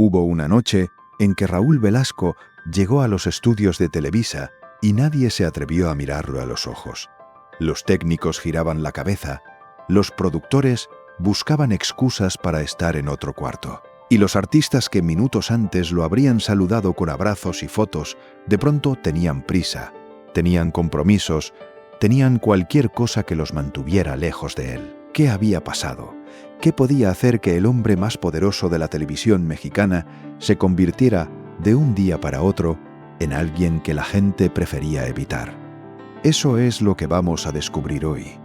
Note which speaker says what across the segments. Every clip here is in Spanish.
Speaker 1: Hubo una noche en que Raúl Velasco llegó a los estudios de Televisa y nadie se atrevió a mirarlo a los ojos. Los técnicos giraban la cabeza, los productores buscaban excusas para estar en otro cuarto. Y los artistas que minutos antes lo habrían saludado con abrazos y fotos, de pronto tenían prisa, tenían compromisos, tenían cualquier cosa que los mantuviera lejos de él. ¿Qué había pasado? ¿Qué podía hacer que el hombre más poderoso de la televisión mexicana se convirtiera, de un día para otro, en alguien que la gente prefería evitar? Eso es lo que vamos a descubrir hoy,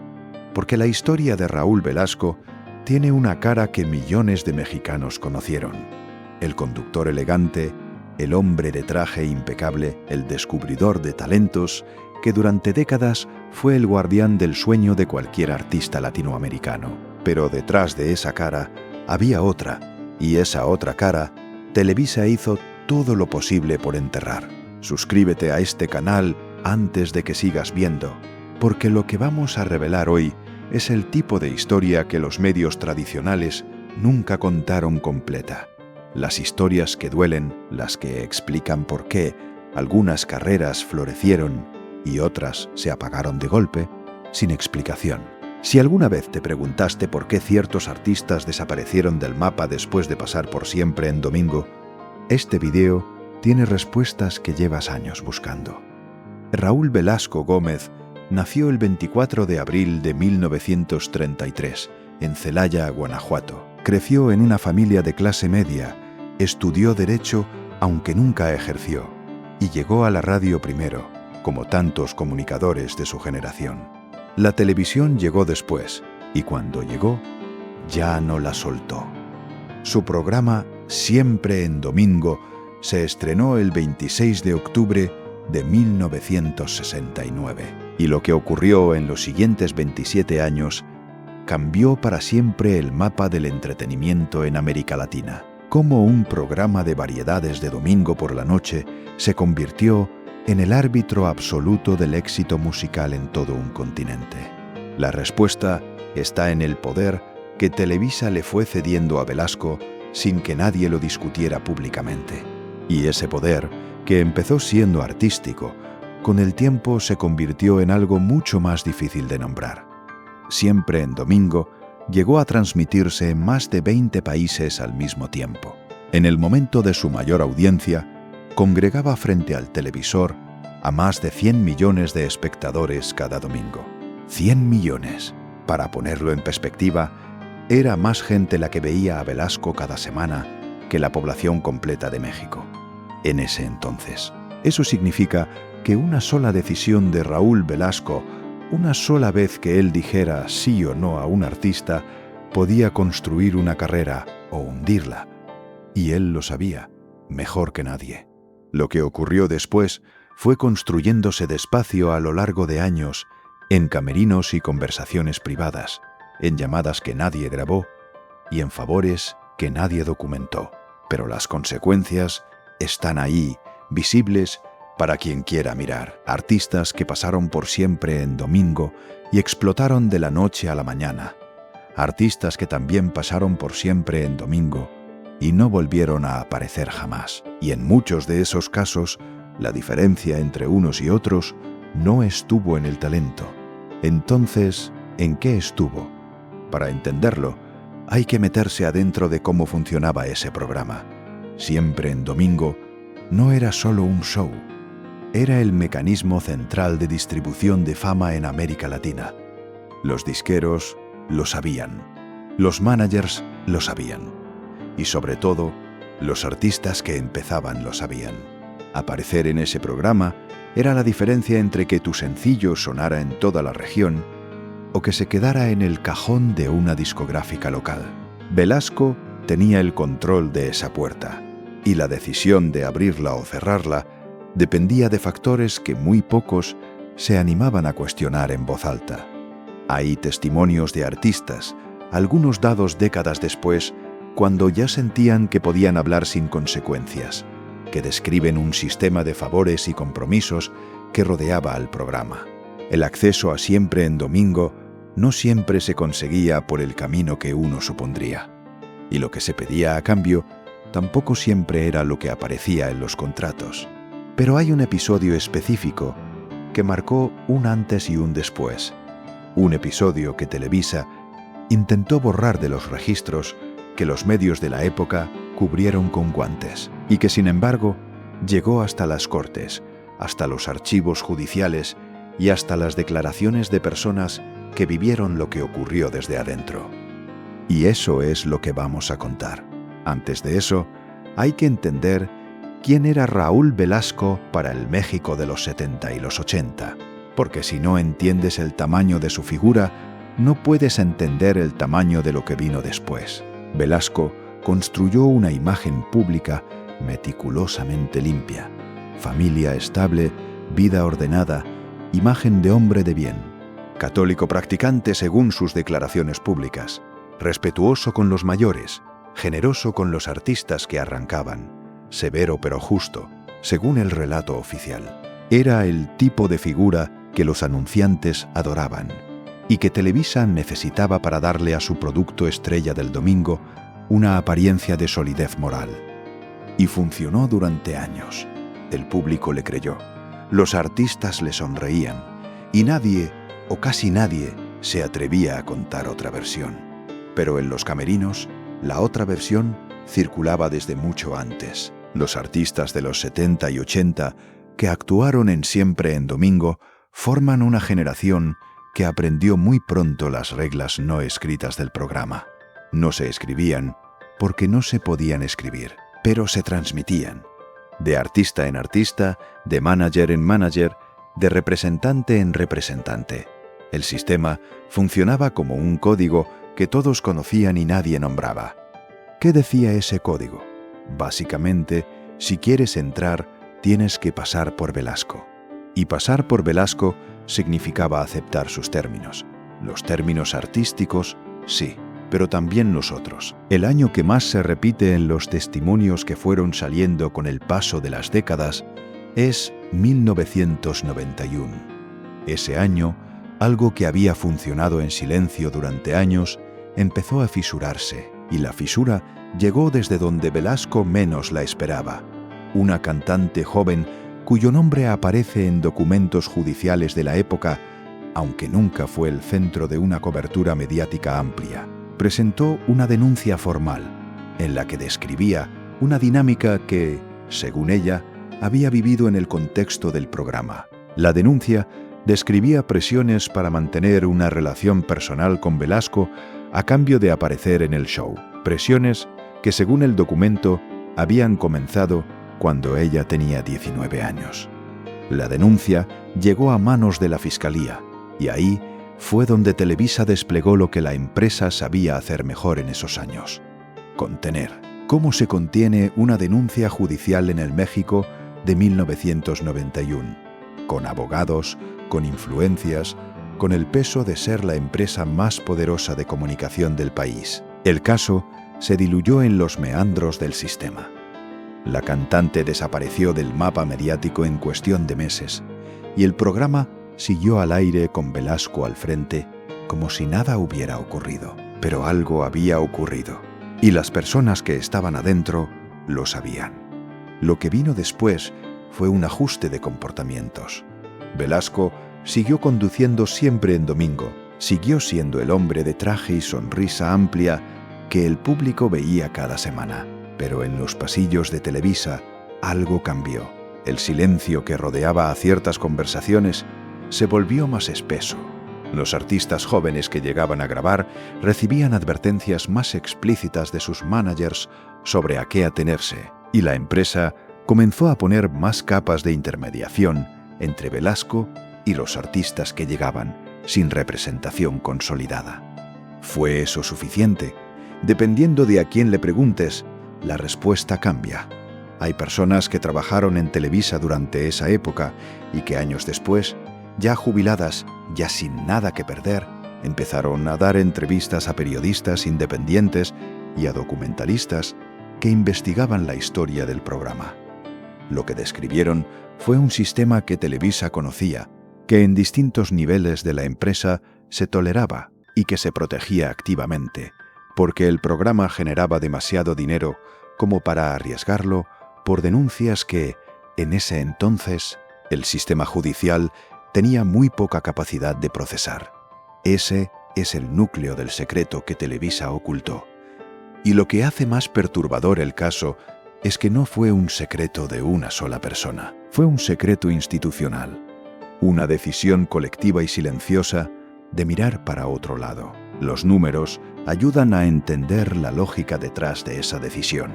Speaker 1: porque la historia de Raúl Velasco tiene una cara que millones de mexicanos conocieron. El conductor elegante, el hombre de traje impecable, el descubridor de talentos, que durante décadas fue el guardián del sueño de cualquier artista latinoamericano. Pero detrás de esa cara había otra, y esa otra cara, Televisa hizo todo lo posible por enterrar. Suscríbete a este canal antes de que sigas viendo, porque lo que vamos a revelar hoy es el tipo de historia que los medios tradicionales nunca contaron completa. Las historias que duelen, las que explican por qué algunas carreras florecieron y otras se apagaron de golpe, sin explicación. Si alguna vez te preguntaste por qué ciertos artistas desaparecieron del mapa después de pasar por siempre en Domingo, este video tiene respuestas que llevas años buscando. Raúl Velasco Gómez nació el 24 de abril de 1933, en Celaya, Guanajuato. Creció en una familia de clase media, estudió Derecho aunque nunca ejerció, y llegó a la radio primero, como tantos comunicadores de su generación. La televisión llegó después, y cuando llegó, ya no la soltó. Su programa, Siempre en Domingo, se estrenó el 26 de octubre de 1969. Y lo que ocurrió en los siguientes 27 años cambió para siempre el mapa del entretenimiento en América Latina. Cómo un programa de variedades de domingo por la noche se convirtió en el árbitro absoluto del éxito musical en todo un continente. La respuesta está en el poder que Televisa le fue cediendo a Velasco sin que nadie lo discutiera públicamente. Y ese poder, que empezó siendo artístico, con el tiempo se convirtió en algo mucho más difícil de nombrar. Siempre en Domingo llegó a transmitirse en más de 20 países al mismo tiempo. En el momento de su mayor audiencia, congregaba frente al televisor a más de 100 millones de espectadores cada domingo. 100 millones. Para ponerlo en perspectiva, era más gente la que veía a Velasco cada semana que la población completa de México. En ese entonces. Eso significa que una sola decisión de Raúl Velasco, una sola vez que él dijera sí o no a un artista, podía construir una carrera o hundirla. Y él lo sabía, mejor que nadie. Lo que ocurrió después fue construyéndose despacio a lo largo de años, en camerinos y conversaciones privadas, en llamadas que nadie grabó y en favores que nadie documentó. Pero las consecuencias están ahí, visibles para quien quiera mirar. Artistas que pasaron por siempre en Domingo y explotaron de la noche a la mañana. Artistas que también pasaron por siempre en Domingo y no volvieron a aparecer jamás. Y en muchos de esos casos, la diferencia entre unos y otros no estuvo en el talento. Entonces, ¿en qué estuvo? Para entenderlo, hay que meterse adentro de cómo funcionaba ese programa. Siempre en Domingo no era solo un show, era el mecanismo central de distribución de fama en América Latina. Los disqueros lo sabían, los managers lo sabían, y sobre todo, los artistas que empezaban lo sabían. Aparecer en ese programa era la diferencia entre que tu sencillo sonara en toda la región o que se quedara en el cajón de una discográfica local. Velasco tenía el control de esa puerta, y la decisión de abrirla o cerrarla dependía de factores que muy pocos se animaban a cuestionar en voz alta. Hay testimonios de artistas, algunos dados décadas después, cuando ya sentían que podían hablar sin consecuencias, que describen un sistema de favores y compromisos que rodeaba al programa. El acceso a Siempre en Domingo no siempre se conseguía por el camino que uno supondría, y lo que se pedía a cambio tampoco siempre era lo que aparecía en los contratos. Pero hay un episodio específico que marcó un antes y un después. Un episodio que Televisa intentó borrar de los registros que los medios de la época cubrieron con guantes y que, sin embargo, llegó hasta las Cortes, hasta los archivos judiciales y hasta las declaraciones de personas que vivieron lo que ocurrió desde adentro. Y eso es lo que vamos a contar. Antes de eso, hay que entender quién era Raúl Velasco para el México de los 70 y los 80, porque si no entiendes el tamaño de su figura, no puedes entender el tamaño de lo que vino después. Velasco construyó una imagen pública meticulosamente limpia, familia estable, vida ordenada, imagen de hombre de bien, católico practicante según sus declaraciones públicas, respetuoso con los mayores, generoso con los artistas que arrancaban, severo pero justo, según el relato oficial. Era el tipo de figura que los anunciantes adoraban y que Televisa necesitaba para darle a su producto estrella del domingo una apariencia de solidez moral. Y funcionó durante años. El público le creyó, los artistas le sonreían y nadie, o casi nadie, se atrevía a contar otra versión. Pero en los camerinos, la otra versión circulaba desde mucho antes. Los artistas de los 70 y 80 que actuaron en Siempre en Domingo forman una generación que aprendió muy pronto las reglas no escritas del programa. No se escribían porque no se podían escribir, pero se transmitían. De artista en artista, de manager en manager, de representante en representante. El sistema funcionaba como un código que todos conocían y nadie nombraba. ¿Qué decía ese código? Básicamente, si quieres entrar, tienes que pasar por Velasco. Y pasar por Velasco significaba aceptar sus términos. Los términos artísticos, sí, pero también los otros. El año que más se repite en los testimonios que fueron saliendo con el paso de las décadas es 1991. Ese año, algo que había funcionado en silencio durante años, empezó a fisurarse, y la fisura llegó desde donde Velasco menos la esperaba. Una cantante joven cuyo nombre aparece en documentos judiciales de la época, aunque nunca fue el centro de una cobertura mediática amplia, presentó una denuncia formal, en la que describía una dinámica que, según ella, había vivido en el contexto del programa. La denuncia describía presiones para mantener una relación personal con Velasco a cambio de aparecer en el show. Presiones que, según el documento, habían comenzado cuando ella tenía 19 años. La denuncia llegó a manos de la Fiscalía, y ahí fue donde Televisa desplegó lo que la empresa sabía hacer mejor en esos años: contener. ¿Cómo se contiene una denuncia judicial en el México de 1991? Con abogados, con influencias, con el peso de ser la empresa más poderosa de comunicación del país. El caso se diluyó en los meandros del sistema. La cantante desapareció del mapa mediático en cuestión de meses, y el programa siguió al aire con Velasco al frente, como si nada hubiera ocurrido. Pero algo había ocurrido, y las personas que estaban adentro lo sabían. Lo que vino después fue un ajuste de comportamientos. Velasco siguió conduciendo Siempre en Domingo, siguió siendo el hombre de traje y sonrisa amplia que el público veía cada semana. Pero en los pasillos de Televisa algo cambió. El silencio que rodeaba a ciertas conversaciones se volvió más espeso. Los artistas jóvenes que llegaban a grabar recibían advertencias más explícitas de sus managers sobre a qué atenerse, y la empresa comenzó a poner más capas de intermediación entre Velasco y los artistas que llegaban sin representación consolidada. ¿Fue eso suficiente? Dependiendo de a quién le preguntes, la respuesta cambia. Hay personas que trabajaron en Televisa durante esa época y que años después, ya jubiladas, ya sin nada que perder, empezaron a dar entrevistas a periodistas independientes y a documentalistas que investigaban la historia del programa. Lo que describieron fue un sistema que Televisa conocía, que en distintos niveles de la empresa se toleraba y que se protegía activamente, porque el programa generaba demasiado dinero como para arriesgarlo por denuncias que, en ese entonces, el sistema judicial tenía muy poca capacidad de procesar. Ese es el núcleo del secreto que Televisa ocultó. Y lo que hace más perturbador el caso es que no fue un secreto de una sola persona, fue un secreto institucional, una decisión colectiva y silenciosa de mirar para otro lado. Los números ayudan a entender la lógica detrás de esa decisión.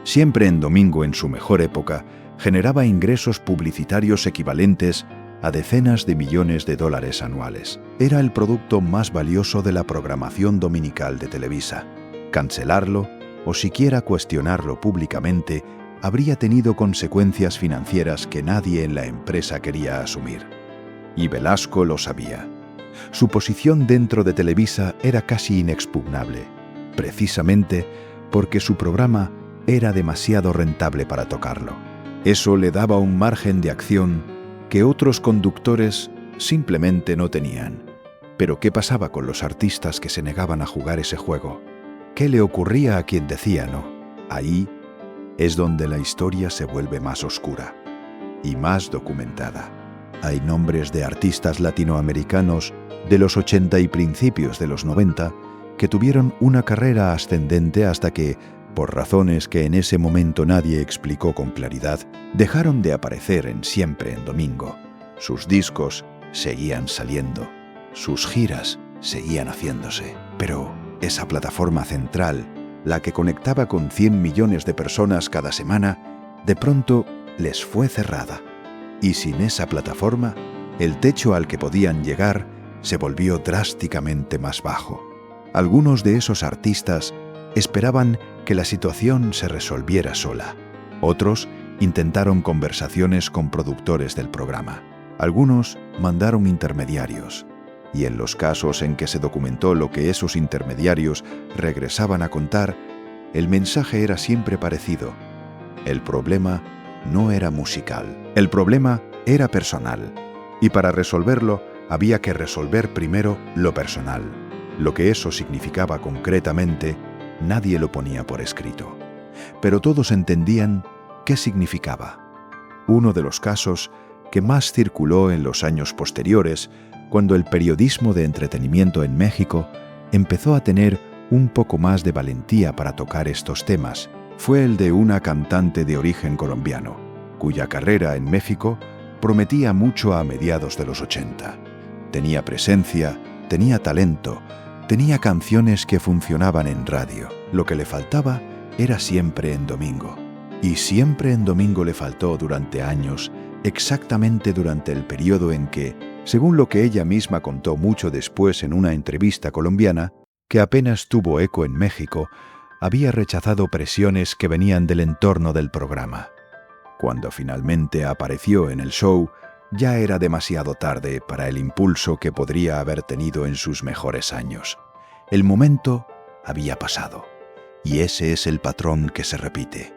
Speaker 1: Siempre en Domingo, en su mejor época, generaba ingresos publicitarios equivalentes a decenas de millones de dólares anuales. Era el producto más valioso de la programación dominical de Televisa. Cancelarlo, o siquiera cuestionarlo públicamente, habría tenido consecuencias financieras que nadie en la empresa quería asumir. Y Velasco lo sabía. Su posición dentro de Televisa era casi inexpugnable, precisamente porque su programa era demasiado rentable para tocarlo. Eso le daba un margen de acción que otros conductores simplemente no tenían. Pero ¿qué pasaba con los artistas que se negaban a jugar ese juego? ¿Qué le ocurría a quien decía no? Ahí es donde la historia se vuelve más oscura y más documentada. Hay nombres de artistas latinoamericanos de los 80 y principios de los 90 que tuvieron una carrera ascendente hasta que, por razones que en ese momento nadie explicó con claridad, dejaron de aparecer en Siempre en Domingo. Sus discos seguían saliendo, sus giras seguían haciéndose, pero esa plataforma central, la que conectaba con 100 millones de personas cada semana, de pronto les fue cerrada. Y sin esa plataforma, el techo al que podían llegar se volvió drásticamente más bajo. Algunos de esos artistas esperaban que la situación se resolviera sola. Otros intentaron conversaciones con productores del programa. Algunos mandaron intermediarios. Y en los casos en que se documentó lo que esos intermediarios regresaban a contar, el mensaje era siempre parecido. El problema no era musical. El problema era personal. Y para resolverlo, había que resolver primero lo personal. Lo que eso significaba concretamente, nadie lo ponía por escrito. Pero todos entendían qué significaba. Uno de los casos que más circuló en los años posteriores, cuando el periodismo de entretenimiento en México empezó a tener un poco más de valentía para tocar estos temas, fue el de una cantante de origen colombiano, cuya carrera en México prometía mucho a mediados de los 80. Tenía presencia, tenía talento, tenía canciones que funcionaban en radio. Lo que le faltaba era Siempre en Domingo. Y Siempre en Domingo le faltó durante años, exactamente durante el periodo en que, según lo que ella misma contó mucho después en una entrevista colombiana, que apenas tuvo eco en México, había rechazado presiones que venían del entorno del programa. Cuando finalmente apareció en el show, ya era demasiado tarde para el impulso que podría haber tenido en sus mejores años. El momento había pasado, y ese es el patrón que se repite: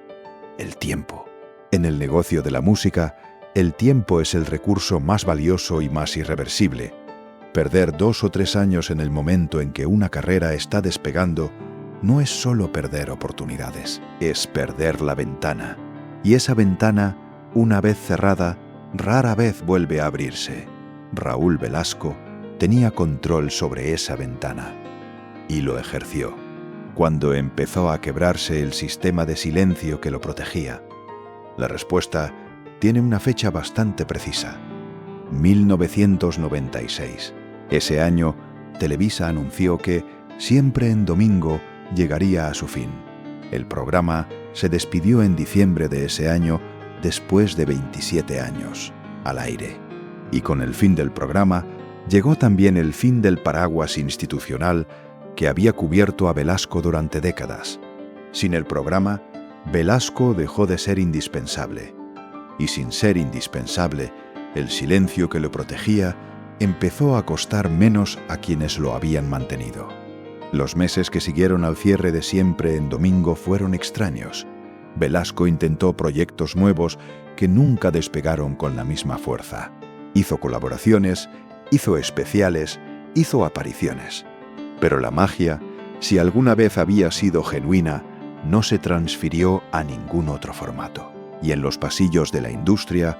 Speaker 1: el tiempo. En el negocio de la música, el tiempo es el recurso más valioso y más irreversible. Perder 2 o 3 años en el momento en que una carrera está despegando no es solo perder oportunidades, es perder la ventana. Y esa ventana, una vez cerrada, rara vez vuelve a abrirse. Raúl Velasco tenía control sobre esa ventana y lo ejerció. Cuando empezó a quebrarse el sistema de silencio que lo protegía, la respuesta tiene una fecha bastante precisa: 1996. Ese año, Televisa anunció que Siempre en Domingo llegaría a su fin. El programa se despidió en diciembre de ese año, después de 27 años al aire. Y con el fin del programa, llegó también el fin del paraguas institucional que había cubierto a Velasco durante décadas. Sin el programa, Velasco dejó de ser indispensable. Y sin ser indispensable, el silencio que lo protegía empezó a costar menos a quienes lo habían mantenido. Los meses que siguieron al cierre de Siempre en Domingo fueron extraños. Velasco intentó proyectos nuevos que nunca despegaron con la misma fuerza. Hizo colaboraciones, hizo especiales, hizo apariciones. Pero la magia, si alguna vez había sido genuina, no se transfirió a ningún otro formato. Y en los pasillos de la industria,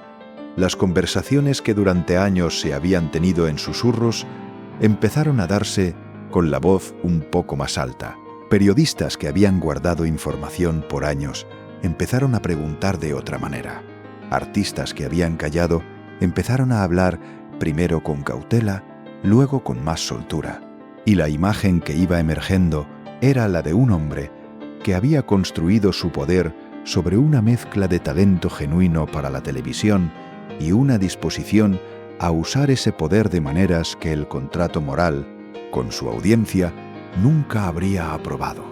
Speaker 1: las conversaciones que durante años se habían tenido en susurros empezaron a darse con la voz un poco más alta. Periodistas que habían guardado información por años empezaron a preguntar de otra manera. Artistas que habían callado empezaron a hablar primero con cautela, luego con más soltura. Y la imagen que iba emergiendo era la de un hombre que había construido su poder sobre una mezcla de talento genuino para la televisión y una disposición a usar ese poder de maneras que el contrato moral, con su audiencia, nunca habría aprobado.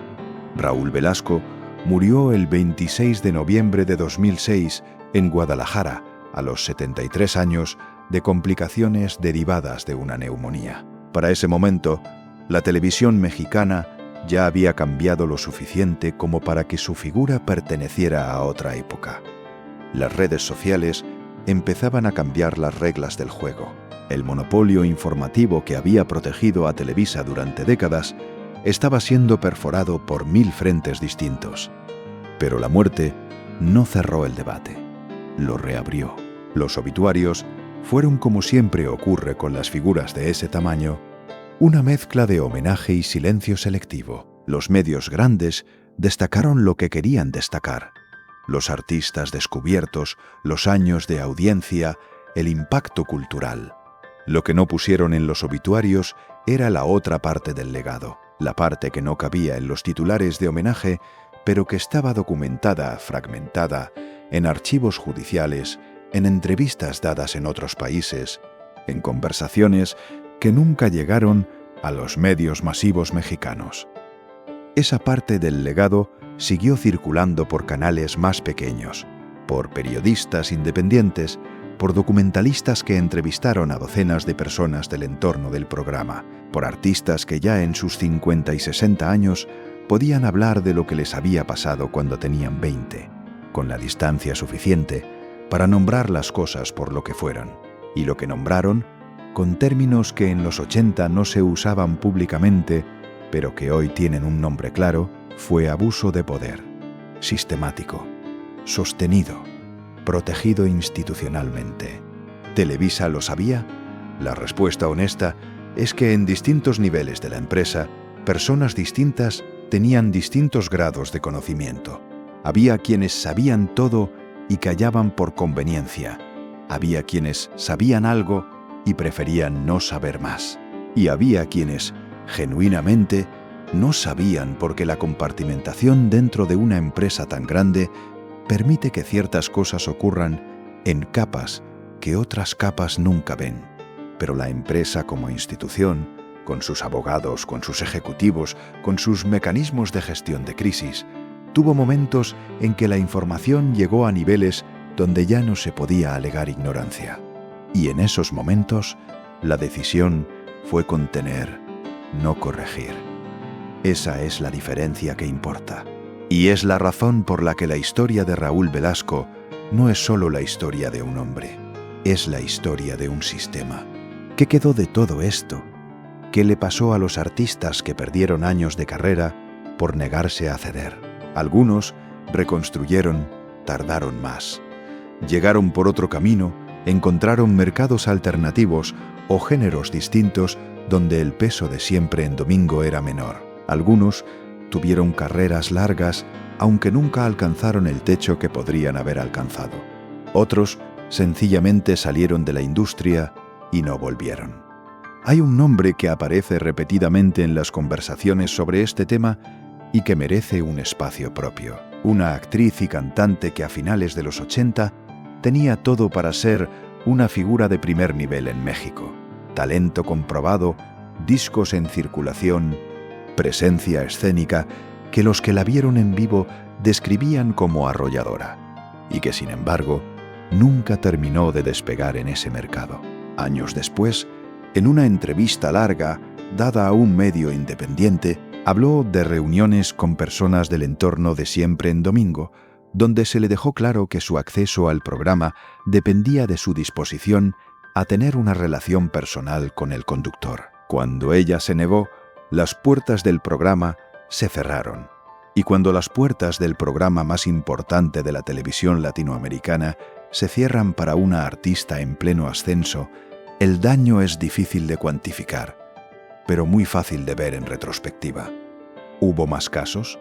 Speaker 1: Raúl Velasco murió el 26 de noviembre de 2006 en Guadalajara, a los 73 años, de complicaciones derivadas de una neumonía. Para ese momento, la televisión mexicana ya había cambiado lo suficiente como para que su figura perteneciera a otra época. Las redes sociales empezaban a cambiar las reglas del juego. El monopolio informativo que había protegido a Televisa durante décadas estaba siendo perforado por 1000 frentes distintos. Pero la muerte no cerró el debate, lo reabrió. Los obituarios fueron, como siempre ocurre con las figuras de ese tamaño, una mezcla de homenaje y silencio selectivo. Los medios grandes destacaron lo que querían destacar: los artistas descubiertos, los años de audiencia, el impacto cultural. Lo que no pusieron en los obituarios era la otra parte del legado, la parte que no cabía en los titulares de homenaje, pero que estaba documentada, fragmentada, en archivos judiciales, en entrevistas dadas en otros países, en conversaciones que nunca llegaron a los medios masivos mexicanos. Esa parte del legado siguió circulando por canales más pequeños, por periodistas independientes, por documentalistas que entrevistaron a docenas de personas del entorno del programa, por artistas que ya en sus 50 y 60 años podían hablar de lo que les había pasado cuando tenían 20, con la distancia suficiente para nombrar las cosas por lo que fueron, y lo que nombraron con términos que en los 80 no se usaban públicamente, pero que hoy tienen un nombre claro, fue abuso de poder, sistemático, sostenido, protegido institucionalmente. ¿Televisa lo sabía? La respuesta honesta es que en distintos niveles de la empresa, personas distintas tenían distintos grados de conocimiento. Había quienes sabían todo y callaban por conveniencia. Había quienes sabían algo y preferían no saber más. Y había quienes, genuinamente, no sabían porque la compartimentación dentro de una empresa tan grande permite que ciertas cosas ocurran en capas que otras capas nunca ven. Pero la empresa como institución, con sus abogados, con sus ejecutivos, con sus mecanismos de gestión de crisis, tuvo momentos en que la información llegó a niveles donde ya no se podía alegar ignorancia. Y en esos momentos, la decisión fue contener, no corregir. Esa es la diferencia que importa. Y es la razón por la que la historia de Raúl Velasco no es solo la historia de un hombre, es la historia de un sistema. ¿Qué quedó de todo esto? ¿Qué le pasó a los artistas que perdieron años de carrera por negarse a ceder? Algunos reconstruyeron, tardaron más. Llegaron por otro camino, encontraron mercados alternativos o géneros distintos donde el peso de Siempre en Domingo era menor. Algunos tuvieron carreras largas, aunque nunca alcanzaron el techo que podrían haber alcanzado. Otros sencillamente salieron de la industria y no volvieron. Hay un nombre que aparece repetidamente en las conversaciones sobre este tema y que merece un espacio propio. Una actriz y cantante que a finales de los 80 tenía todo para ser una figura de primer nivel en México. Talento comprobado, discos en circulación, presencia escénica que los que la vieron en vivo describían como arrolladora, y que sin embargo nunca terminó de despegar en ese mercado. Años después, en una entrevista larga dada a un medio independiente, habló de reuniones con personas del entorno de Siempre en Domingo, donde se le dejó claro que su acceso al programa dependía de su disposición a tener una relación personal con el conductor. Cuando ella se negó, las puertas del programa se cerraron Y cuando las puertas del programa más importante de la televisión latinoamericana se cierran para una artista en pleno ascenso, el daño es difícil de cuantificar, pero muy fácil de ver en retrospectiva. ¿Hubo más casos?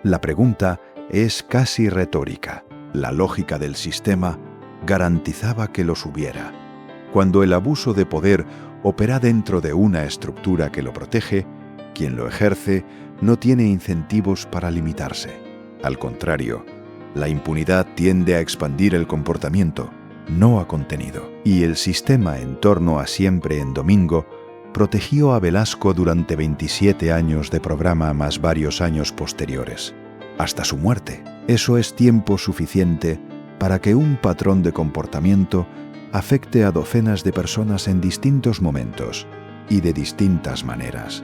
Speaker 1: La pregunta es casi retórica. La lógica del sistema garantizaba que los hubiera. Cuando el abuso de poder opera dentro de una estructura que lo protege, quien lo ejerce no tiene incentivos para limitarse. Al contrario, la impunidad tiende a expandir el comportamiento, no a contenido. Y el sistema en torno a Siempre en Domingo protegió a Velasco durante 27 años de programa más varios años posteriores, hasta su muerte. Eso es tiempo suficiente para que un patrón de comportamiento afecte a docenas de personas en distintos momentos y de distintas maneras.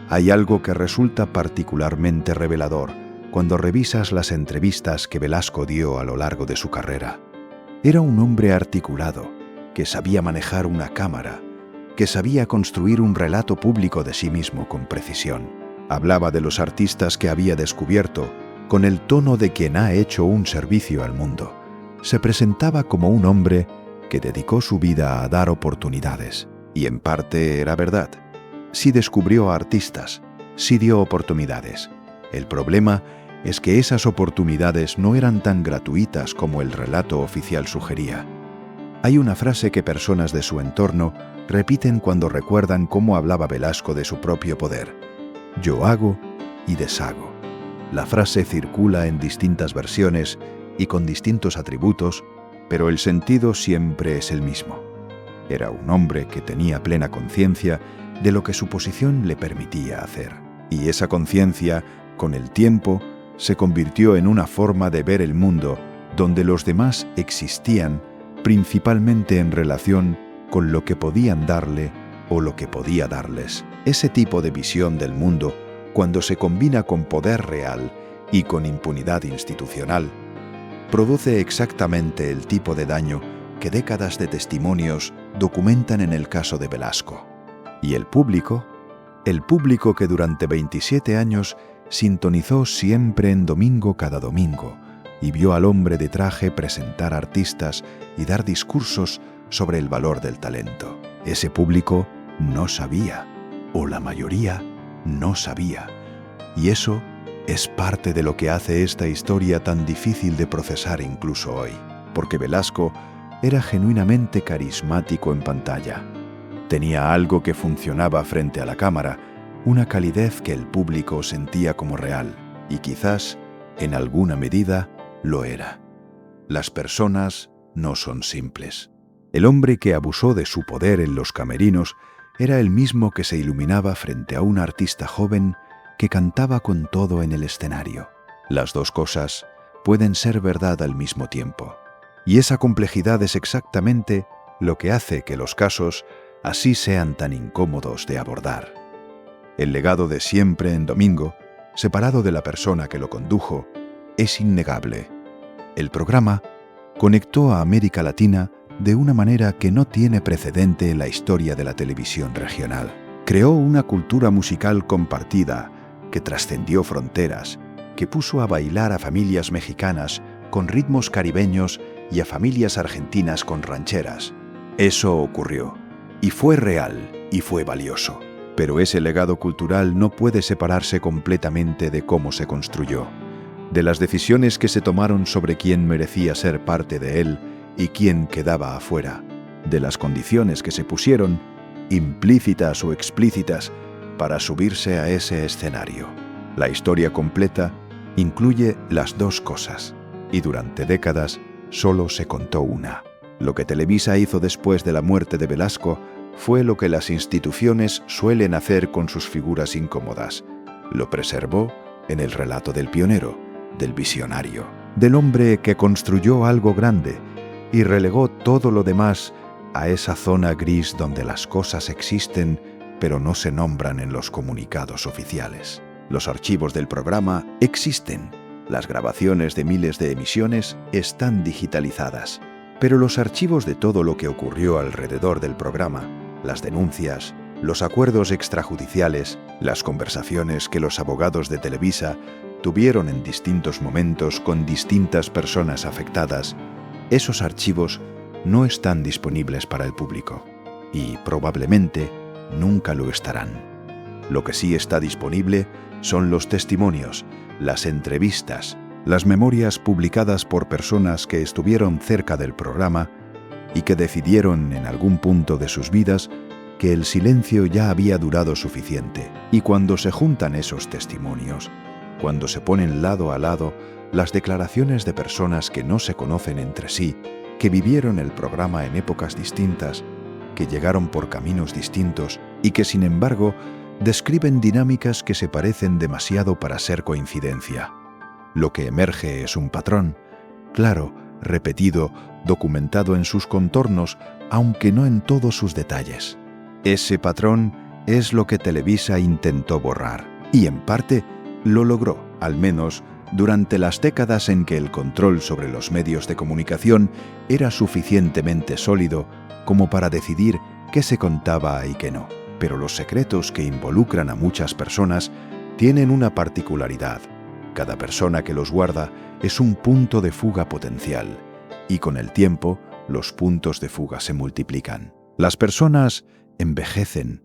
Speaker 1: Hay algo que resulta particularmente revelador cuando revisas las entrevistas que Velasco dio a lo largo de su carrera. Era un hombre articulado, que sabía manejar una cámara, que sabía construir un relato público de sí mismo con precisión. Hablaba de los artistas que había descubierto con el tono de quien ha hecho un servicio al mundo. Se presentaba como un hombre que dedicó su vida a dar oportunidades. Y en parte era verdad. Sí descubrió a artistas, sí dio oportunidades. El problema es que esas oportunidades no eran tan gratuitas como el relato oficial sugería. Hay una frase que personas de su entorno repiten cuando recuerdan cómo hablaba Velasco de su propio poder. Yo hago y deshago. La frase circula en distintas versiones y con distintos atributos, pero el sentido siempre es el mismo. Era un hombre que tenía plena conciencia de lo que su posición le permitía hacer. Y esa conciencia, con el tiempo, se convirtió en una forma de ver el mundo donde los demás existían principalmente en relación con lo que podían darle o lo que podía darles. Ese tipo de visión del mundo, cuando se combina con poder real y con impunidad institucional, produce exactamente el tipo de daño que décadas de testimonios documentan en el caso de Velasco. Y el público que durante 27 años sintonizó Siempre en Domingo cada domingo y vio al hombre de traje presentar artistas y dar discursos sobre el valor del talento. Ese público no sabía, o la mayoría no sabía. Y eso es parte de lo que hace esta historia tan difícil de procesar incluso hoy, porque Velasco era genuinamente carismático en pantalla. Tenía algo que funcionaba frente a la cámara, una calidez que el público sentía como real, y quizás, en alguna medida, lo era. Las personas no son simples. El hombre que abusó de su poder en los camerinos era el mismo que se iluminaba frente a un artista joven que cantaba con todo en el escenario. Las dos cosas pueden ser verdad al mismo tiempo. Y esa complejidad es exactamente lo que hace que los casos así sean tan incómodos de abordar. El legado de Siempre en Domingo, separado de la persona que lo condujo, es innegable. El programa conectó a América Latina de una manera que no tiene precedente en la historia de la televisión regional. Creó una cultura musical compartida que trascendió fronteras, que puso a bailar a familias mexicanas con ritmos caribeños y a familias argentinas con rancheras. Eso ocurrió, y fue real, y fue valioso. Pero ese legado cultural no puede separarse completamente de cómo se construyó, de las decisiones que se tomaron sobre quién merecía ser parte de él y quién quedaba afuera, de las condiciones que se pusieron, implícitas o explícitas, para subirse a ese escenario. La historia completa incluye las dos cosas, y durante décadas solo se contó una. Lo que Televisa hizo después de la muerte de Velasco fue lo que las instituciones suelen hacer con sus figuras incómodas. Lo preservó en el relato del pionero, del visionario, del hombre que construyó algo grande y relegó todo lo demás a esa zona gris donde las cosas existen pero no se nombran en los comunicados oficiales. Los archivos del programa existen. Las grabaciones de miles de emisiones están digitalizadas. Pero los archivos de todo lo que ocurrió alrededor del programa, las denuncias, los acuerdos extrajudiciales, las conversaciones que los abogados de Televisa tuvieron en distintos momentos con distintas personas afectadas, esos archivos no están disponibles para el público y probablemente nunca lo estarán. Lo que sí está disponible son los testimonios, las entrevistas, las memorias publicadas por personas que estuvieron cerca del programa y que decidieron en algún punto de sus vidas que el silencio ya había durado suficiente. Y cuando se juntan esos testimonios, cuando se ponen lado a lado las declaraciones de personas que no se conocen entre sí, que vivieron el programa en épocas distintas, que llegaron por caminos distintos y que, sin embargo, describen dinámicas que se parecen demasiado para ser coincidencia. Lo que emerge es un patrón, claro, repetido, documentado en sus contornos, aunque no en todos sus detalles. Ese patrón es lo que Televisa intentó borrar, y en parte lo logró, al menos durante las décadas en que el control sobre los medios de comunicación era suficientemente sólido como para decidir qué se contaba y qué no. Pero los secretos que involucran a muchas personas tienen una particularidad. Cada persona que los guarda es un punto de fuga potencial, y con el tiempo los puntos de fuga se multiplican. Las personas envejecen,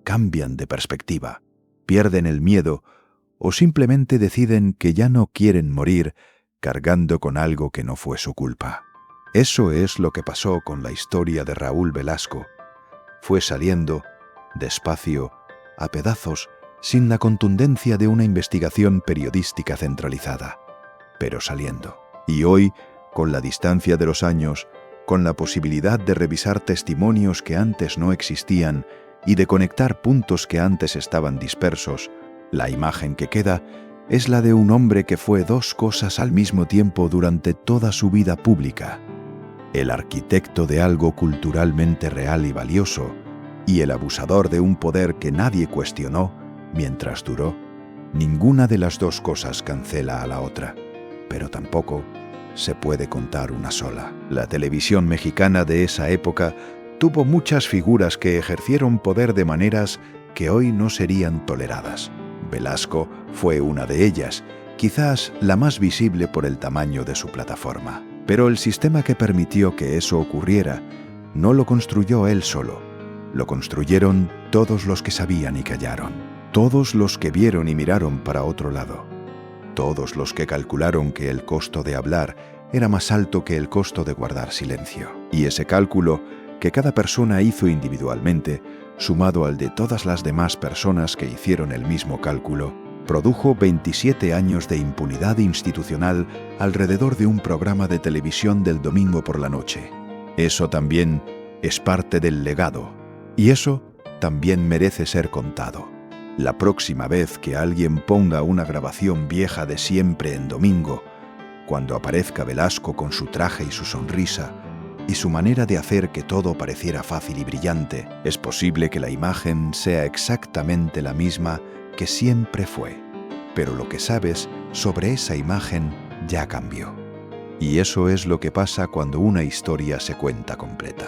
Speaker 1: cambian de perspectiva, pierden el miedo o simplemente deciden que ya no quieren morir cargando con algo que no fue su culpa. Eso es lo que pasó con la historia de Raúl Velasco. Fue saliendo, despacio, a pedazos, sin la contundencia de una investigación periodística centralizada, pero saliendo. Y hoy, con la distancia de los años, con la posibilidad de revisar testimonios que antes no existían y de conectar puntos que antes estaban dispersos, la imagen que queda es la de un hombre que fue dos cosas al mismo tiempo durante toda su vida pública: el arquitecto de algo culturalmente real y valioso, y el abusador de un poder que nadie cuestionó mientras duró. Ninguna de las dos cosas cancela a la otra, pero tampoco se puede contar una sola. La televisión mexicana de esa época tuvo muchas figuras que ejercieron poder de maneras que hoy no serían toleradas. Velasco fue una de ellas, quizás la más visible por el tamaño de su plataforma. Pero el sistema que permitió que eso ocurriera no lo construyó él solo. Lo construyeron todos los que sabían y callaron. Todos los que vieron y miraron para otro lado. Todos los que calcularon que el costo de hablar era más alto que el costo de guardar silencio. Y ese cálculo que cada persona hizo individualmente, sumado al de todas las demás personas que hicieron el mismo cálculo, produjo 27 años de impunidad institucional alrededor de un programa de televisión del domingo por la noche. Eso también es parte del legado, y eso también merece ser contado. La próxima vez que alguien ponga una grabación vieja de Siempre en domingo, cuando aparezca Velasco con su traje y su sonrisa, y su manera de hacer que todo pareciera fácil y brillante, es posible que la imagen sea exactamente la misma que siempre fue. Pero lo que sabes sobre esa imagen ya cambió. Y eso es lo que pasa cuando una historia se cuenta completa.